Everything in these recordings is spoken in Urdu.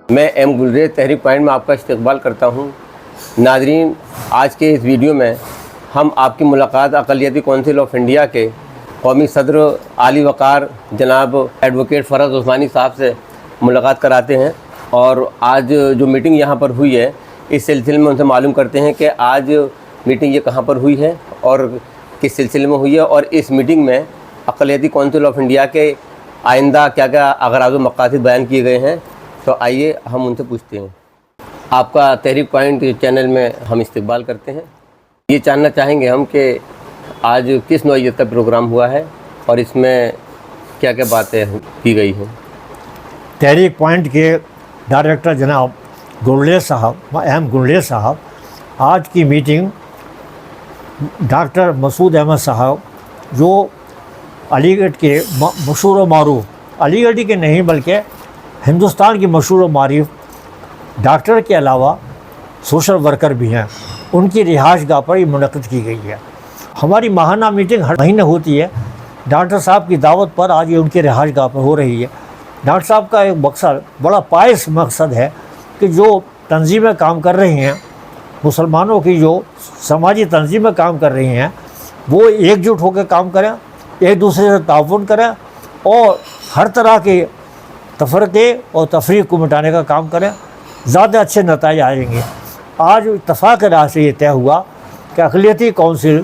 میں ایم گلریز تحریک پوائنٹ میں آپ کا استقبال کرتا ہوں۔ ناظرین، آج کے اس ویڈیو میں ہم آپ کی ملاقات اقلیتی کونسل آف انڈیا کے قومی صدر عالی وقار جناب ایڈوکیٹ فرز عثمانی صاحب سے ملاقات کراتے ہیں، اور آج جو میٹنگ یہاں پر ہوئی ہے اس سلسلے میں ان سے معلوم کرتے ہیں کہ آج میٹنگ یہ کہاں پر ہوئی ہے اور کس سلسلے میں ہوئی ہے، اور اس میٹنگ میں اقلیتی کونسل آف انڈیا کے آئندہ کیا کیا اغراض و مقاصد بیان کیے گئے ہیں۔ تو آئیے ہم ان سے پوچھتے ہیں۔ آپ کا تحریک پوائنٹ چینل میں ہم استقبال کرتے ہیں۔ یہ جاننا چاہیں گے ہم کہ آج کس نوعیت کا پروگرام ہوا ہے اور اس میں کیا کیا باتیں کی گئی ہیں۔ تحریک پوائنٹ کے ڈائریکٹر جناب گلریز صاحب، ایم گلریز صاحب، آج کی میٹنگ ڈاکٹر مسعود احمد صاحب جو علی گڑھ کے مشہور و معروف، علی گڑھ کے نہیں بلکہ ہندوستان کی مشہور و معروف ڈاکٹر کے علاوہ سوشل ورکر بھی ہیں، ان کی رہائش گاہ پر یہ منعقد کی گئی ہے۔ ہماری ماہانہ میٹنگ ہر مہینے ہوتی ہے، ڈاکٹر صاحب کی دعوت پر آج یہ ان کی رہائش گاہ پر ہو رہی ہے۔ ڈاکٹر صاحب کا ایک مقصد، بڑا پائس مقصد ہے کہ جو تنظیمیں کام کر رہی ہیں، مسلمانوں کی جو سماجی تنظیمیں کام کر رہی ہیں، وہ ایک جٹ ہو کے کام کریں، ایک دوسرے سے تعاون کریں اور ہر طرح کے تفرقے اور تفریق کو مٹانے کا کام کریں، زیادہ اچھے نتائج آئیں گے۔ آج اتفاق رائے سے یہ طے ہوا کہ اقلیتی کونسل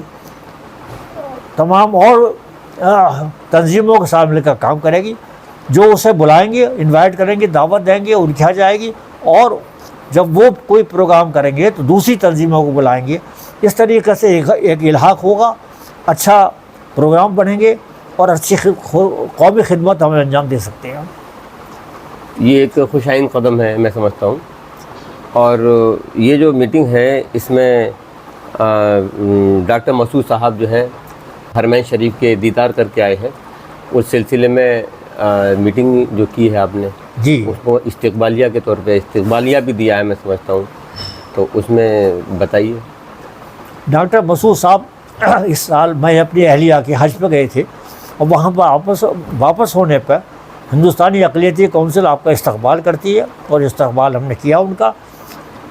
تمام اور تنظیموں کے ساتھ مل کر کام کرے گی، جو اسے بلائیں گے، انوائٹ کریں گے، دعوت دیں گے، ان کی جائے گی، اور جب وہ کوئی پروگرام کریں گے تو دوسری تنظیموں کو بلائیں گے۔ اس طریقے سے ایک الحاق ہوگا، اچھا پروگرام بنیں گے اور اچھی قومی خدمت ہم انجام دے سکتے ہیں۔ یہ ایک خوشائن قدم ہے میں سمجھتا ہوں، اور یہ جو میٹنگ ہے اس میں ڈاکٹر مسعود صاحب جو ہیں حرمین شریف کے دیدار کر کے آئے ہیں، اس سلسلے میں میٹنگ جو کی ہے آپ نے جی، اس کو استقبالیہ کے طور پہ استقبالیہ بھی دیا ہے میں سمجھتا ہوں، تو اس میں بتائیے۔ ڈاکٹر مسعود صاحب اس سال میں اپنی اہلیہ کے حج پہ گئے تھے، اور وہاں پر واپس ہونے پر ہندوستانی اقلیتی کونسل آپ کا استقبال کرتی ہے، اور استقبال ہم نے کیا ان کا۔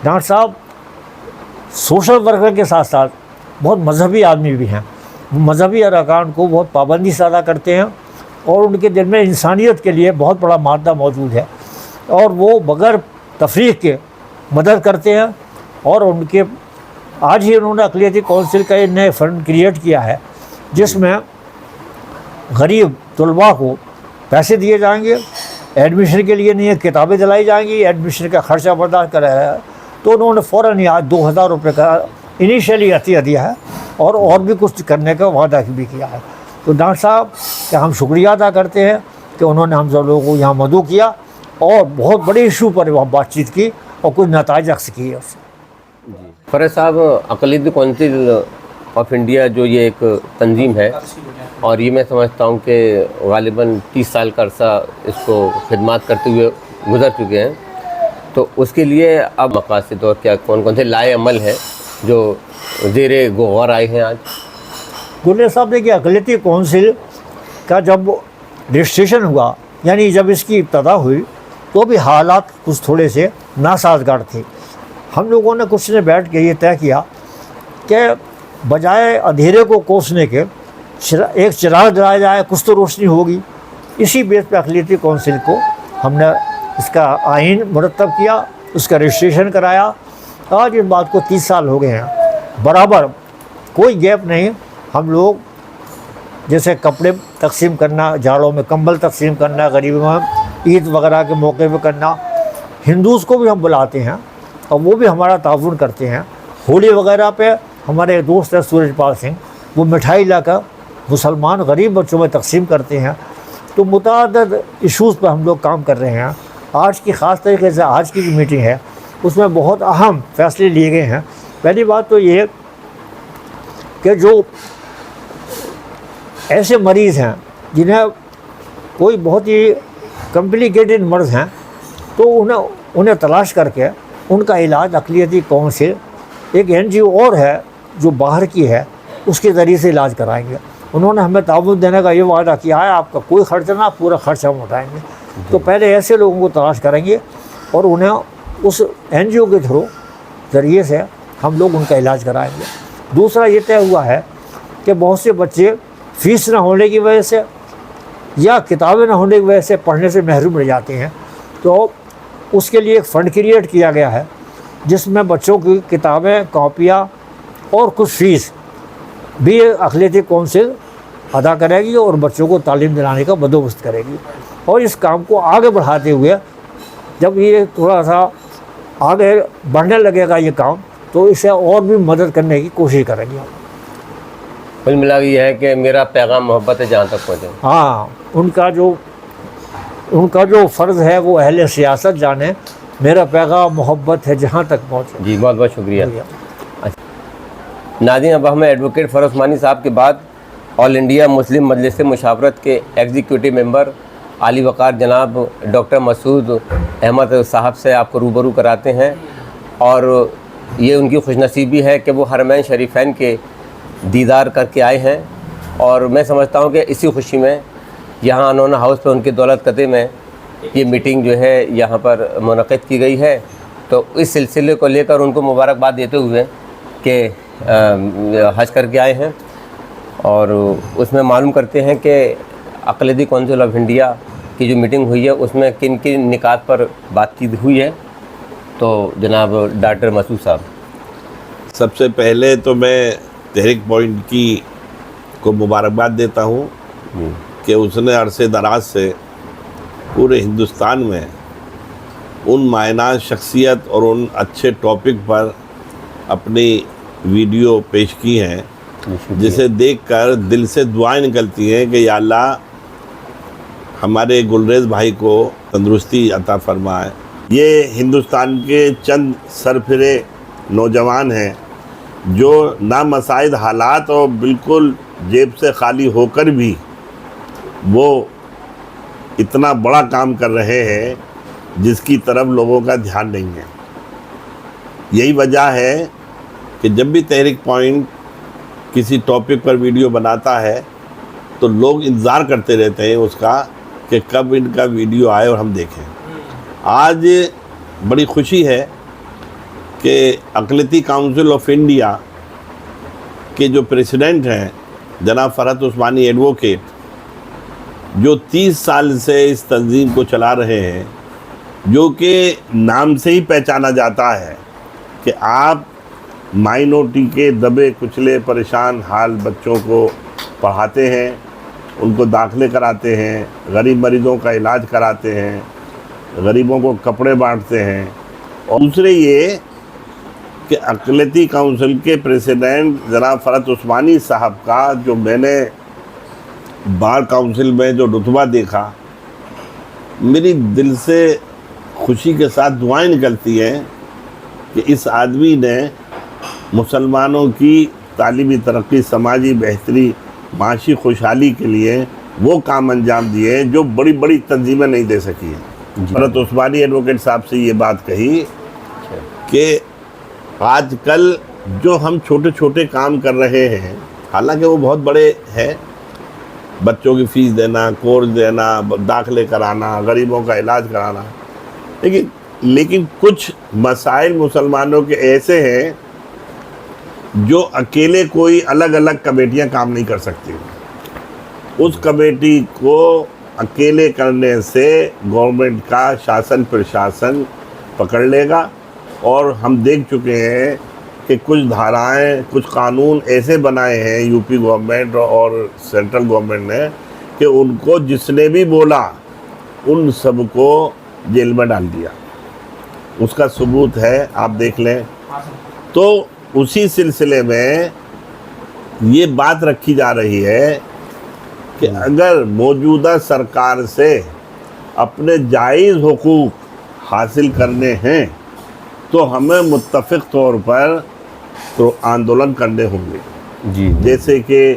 ڈاکٹر صاحب سوشل ورکر کے ساتھ ساتھ بہت مذہبی آدمی بھی ہیں، وہ مذہبی ارکان کو بہت پابندی سے ادا کرتے ہیں، اور ان کے دل میں انسانیت کے لیے بہت بڑا مادہ موجود ہے، اور وہ بغیر تفریق کے مدد کرتے ہیں۔ اور ان کے آج ہی انہوں نے اقلیتی کونسل کا ایک نئے فنڈ کریٹ کیا ہے، جس میں غریب طلباء کو پیسے دیے جائیں گے، ایڈمیشن کے لیے نہیں کتابیں دلائی جائیں گی، ایڈمیشن کا خرچہ برداشت کرایا ہے۔ تو انہوں نے فوراً ہی آج 2000 روپے کا انیشیلی عطیہ دیا ہے، اور بھی کچھ کرنے کا وعدہ بھی کیا ہے۔ تو ڈاکٹر صاحب کا ہم شکریہ ادا کرتے ہیں کہ انہوں نے ہم سب لوگوں کو یہاں مدعو کیا، اور بہت بڑے ایشو پر وہاں بات چیت کی اور کچھ نتائج عکس کیے اس سے۔ فرز صاحب، اقلیتی کونسل آف انڈیا جو یہ ایک تنظیم ہے، اور یہ میں سمجھتا ہوں کہ غالباً 30 سال کا عرصہ اس کو خدمات کرتے ہوئے گزر چکے ہیں، تو اس کے لیے اب مقاصد اور کیا کون کون سے لائے عمل ہیں جو زیر غور آئے ہیں آج؟ گلریز صاحب، دیکھیے اقلیتی کونسل کا جب رجسٹریشن ہوا، یعنی جب اس کی ابتدا ہوئی، تو بھی حالات کچھ تھوڑے سے ناسازگار تھے۔ ہم لوگوں نے کچھ نے بیٹھ کے یہ طے کیا کہ بجائے اندھیرے کو کوسنے کے ایک چراغ جلایا جائے، کچھ تو روشنی ہوگی۔ اسی بیس پہ اقلیتی کونسل کو ہم نے اس کا آئین مرتب کیا، اس کا رجسٹریشن کرایا۔ آج اس بات کو 30 سال ہو گئے ہیں، برابر کوئی گیپ نہیں۔ ہم لوگ جیسے کپڑے تقسیم کرنا، جاڑوں میں کمبل تقسیم کرنا، غریبوں میں عید وغیرہ کے موقع پہ کرنا، ہندوز کو بھی ہم بلاتے ہیں اور وہ بھی ہمارا تعاون کرتے ہیں۔ ہولی وغیرہ پہ ہمارے دوست ہیں سورج پال سنگھ، وہ مٹھائی لا کر مسلمان غریب بچوں میں تقسیم کرتے ہیں۔ تو متعدد ایشوز پر ہم لوگ کام کر رہے ہیں۔ آج کی خاص طریقے سے آج کی جو میٹنگ ہے اس میں بہت اہم فیصلے لیے گئے ہیں۔ پہلی بات تو یہ کہ جو ایسے مریض ہیں جنہیں کوئی بہت ہی کمپلیکیٹڈ مرض ہیں، تو انہیں تلاش کر کے ان کا علاج اقلیتی کونسل ایک NGO اور ہے جو باہر کی ہے، اس کے ذریعے سے علاج کرائیں گے۔ انہوں نے ہمیں تعاون دینے کا یہ وعدہ کیا ہے، آپ کا کوئی خرچ نہ، پورا خرچ ہم اٹھائیں گے۔ تو پہلے ایسے لوگوں کو تلاش کریں گے، اور انہیں اس NGO کے تھرو ذریعے سے ہم لوگ ان کا علاج کرائیں گے۔ دوسرا یہ طے ہوا ہے کہ بہت سے بچے فیس نہ ہونے کی وجہ سے یا کتابیں نہ ہونے کی وجہ سے پڑھنے سے محروم رہ جاتے ہیں، تو اس کے لیے ایک فنڈ کریٹ کیا گیا ہے جس میں بچوں کی کتابیں، کاپیاں اور کچھ فیس بھی اقلیتی کونسل ادا کرے گی اور بچوں کو تعلیم دلانے کا بندوبست کرے گی۔ اور اس کام کو آگے بڑھاتے ہوئے جب یہ تھوڑا سا آگے بڑھنے لگے گا یہ کام، تو اسے اور بھی مدد کرنے کی کوشش کریں گے۔ کل ملا یہ ہے کہ میرا پیغام محبت ہے جہاں تک پہنچے۔ ہاں، ان کا جو فرض ہے وہ اہل سیاست جانے، میرا پیغام محبت ہے جہاں تک پہنچے۔ جی بہت بہت شکریہ۔ ناظرین، اب ہمیں ایڈوکیٹ فیروز عثمانی صاحب کے بعد آل انڈیا مسلم مجلس مشاورت کے ایگزیکٹو ممبر عالی وقار جناب ڈاکٹر مسعود احمد صاحب سے آپ کو روبرو کراتے ہیں، اور یہ ان کی خوش نصیبی ہے کہ وہ حرمین شریفین کے دیدار کر کے آئے ہیں، اور میں سمجھتا ہوں کہ اسی خوشی میں یہاں انونا ہاؤس پہ ان کے دولت قدے میں یہ میٹنگ جو ہے یہاں پر منعقد کی گئی ہے۔ تو اس سلسلے کو لے کر ان کو مبارکباد دیتے ہوئے کہ حج کر کے آئے ہیں، اور اس میں معلوم کرتے ہیں کہ اقلیتی کونسل آف انڈیا کی جو میٹنگ ہوئی ہے اس میں کن کن نکات پر بات چیت ہوئی ہے۔ تو جناب ڈاکٹر مسعود صاحب۔ سب سے پہلے تو میں تحریک پوائنٹ کو مبارکباد دیتا ہوں کہ اس نے عرصے دراز سے پورے ہندوستان میں ان معنی شخصیت اور ان اچھے ٹاپک پر اپنی ویڈیو پیش کی ہیں جسے دیکھ کر دل سے دعائیں نکلتی ہیں کہ یا اللہ ہمارے گلریز بھائی کو تندرستی عطا فرمائے۔ یہ ہندوستان کے چند سرفرے نوجوان ہیں جو نامساعد حالات اور بالکل جیب سے خالی ہو کر بھی وہ اتنا بڑا کام کر رہے ہیں جس کی طرف لوگوں کا دھیان نہیں ہے۔ یہی وجہ ہے کہ جب بھی تحریک پوائنٹ کسی ٹاپک پر ویڈیو بناتا ہے تو لوگ انتظار کرتے رہتے ہیں اس کا کہ کب ان کا ویڈیو آئے اور ہم دیکھیں۔ آج بڑی خوشی ہے کہ اقلیتی کونسل آف انڈیا کے جو پریسیڈنٹ ہیں جناب فرحت عثمانی ایڈوکیٹ، جو 30 سال سے اس تنظیم کو چلا رہے ہیں، جو کہ نام سے ہی پہچانا جاتا ہے کہ آپ مائنورٹی کے دبے کچلے پریشان حال بچوں کو پڑھاتے ہیں، ان کو داخلے کراتے ہیں، غریب مریضوں کا علاج کراتے ہیں، غریبوں کو کپڑے بانٹتے ہیں۔ اور دوسرے یہ کہ اقلیتی کونسل کے پریسیڈنٹ جناب فرحت عثمانی صاحب کا جو میں نے بار کونسل میں جو رتبہ دیکھا، میری دل سے خوشی کے ساتھ دعائیں نکلتی ہیں کہ اس آدمی نے مسلمانوں کی تعلیمی ترقی، سماجی بہتری، معاشی خوشحالی کے لیے وہ کام انجام دیے جو بڑی بڑی تنظیمیں نہیں دے سکی ہیں۔ فرحت عثمانی ایڈوکیٹ صاحب سے یہ بات کہی کہ آج کل جو ہم چھوٹے چھوٹے کام کر رہے ہیں، حالانکہ وہ بہت بڑے ہیں، بچوں کی فیس دینا، کورس دینا، داخلے کرانا، غریبوں کا علاج کرانا، لیکن کچھ مسائل مسلمانوں کے ایسے ہیں جو اکیلے کوئی الگ الگ کمیٹیاں کام نہیں کر سکتی۔ اس کمیٹی کو اکیلے کرنے سے گورنمنٹ کا شاسن پرشاسن پکڑ لے گا، اور ہم دیکھ چکے ہیں کہ کچھ دھارائیں، کچھ قانون ایسے بنائے ہیں یو پی گورنمنٹ اور سینٹرل گورنمنٹ نے کہ ان کو جس نے بھی بولا ان سب کو جیل میں ڈال دیا۔ اس کا ثبوت ہے، آپ دیکھ لیں۔ تو اسی سلسلے میں یہ بات رکھی جا رہی ہے کہ اگر موجودہ سرکار سے اپنے جائز حقوق حاصل کرنے ہیں تو ہمیں متفق طور پر تو آندولن کرنے ہوں گے، جیسے کہ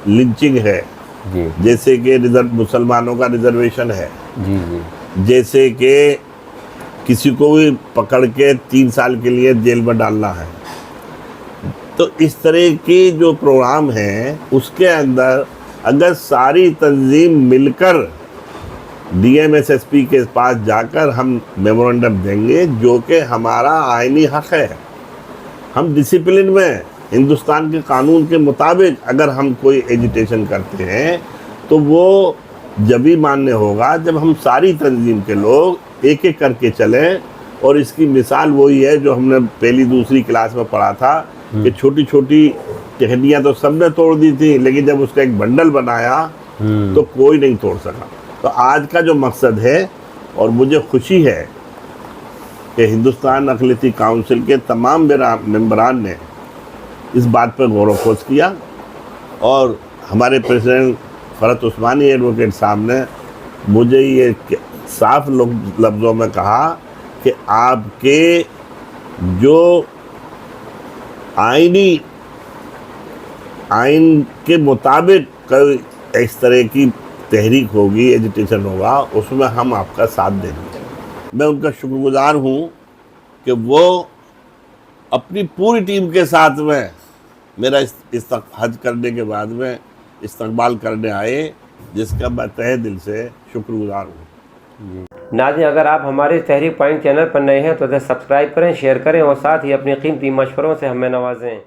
لنچنگ ہے، جیسے کہ مسلمانوں کا ریزرویشن ہے، جیسے کہ کسی کو بھی پکڑ کے 3 سال کے لیے جیل میں ڈالنا ہے۔ تو اس طرح کی جو پروگرام ہیں اس کے اندر اگر ساری تنظیم مل کر DMSSP کے پاس جا کر ہم میمورنڈم دیں گے جو کہ ہمارا آئینی حق ہے. ہم ڈسپلن میں ہندوستان کے قانون کے مطابق اگر ہم کوئی ایجیٹیشن کرتے ہیں تو وہ جبھی ماننے ہوگا جب ہم ساری تنظیم کے لوگ ایک ایک کر کے چلیں. اور اس کی مثال وہی ہے جو ہم نے پہلی دوسری کلاس میں پڑھا تھا کہ چھوٹی چھوٹی ٹہنیاں تو سب نے توڑ دی تھی لیکن جب اس کا ایک بنڈل بنایا تو کوئی نہیں توڑ سکا. تو آج کا جو مقصد ہے اور مجھے خوشی ہے کہ ہندوستان اقلیتی کونسل کے تمام ممبران نے اس بات پر غور و خوض کیا اور ہمارے پریزیڈنٹ فرحت عثمانی ایڈوکیٹ صاحب نے مجھے یہ صاف لفظوں میں کہا کہ آپ کے جو آئین کے مطابق کوئی اس طرح کی تحریک ہوگی ایجیٹیشن ہوگا اس میں ہم آپ کا ساتھ دیں گے. میں ان کا شکر گزار ہوں کہ وہ اپنی پوری ٹیم کے ساتھ میں میرا حج کرنے کے بعد میں استقبال کرنے آئے جس کا میں تہہ دل سے شکر گزار ہوں. ناظرین اگر آپ ہمارے تحریک پوائنٹ چینل پر نئے ہیں تو اسے سبسکرائب کریں، شیئر کریں اور ساتھ ہی اپنی قیمتی مشوروں سے ہمیں نوازیں.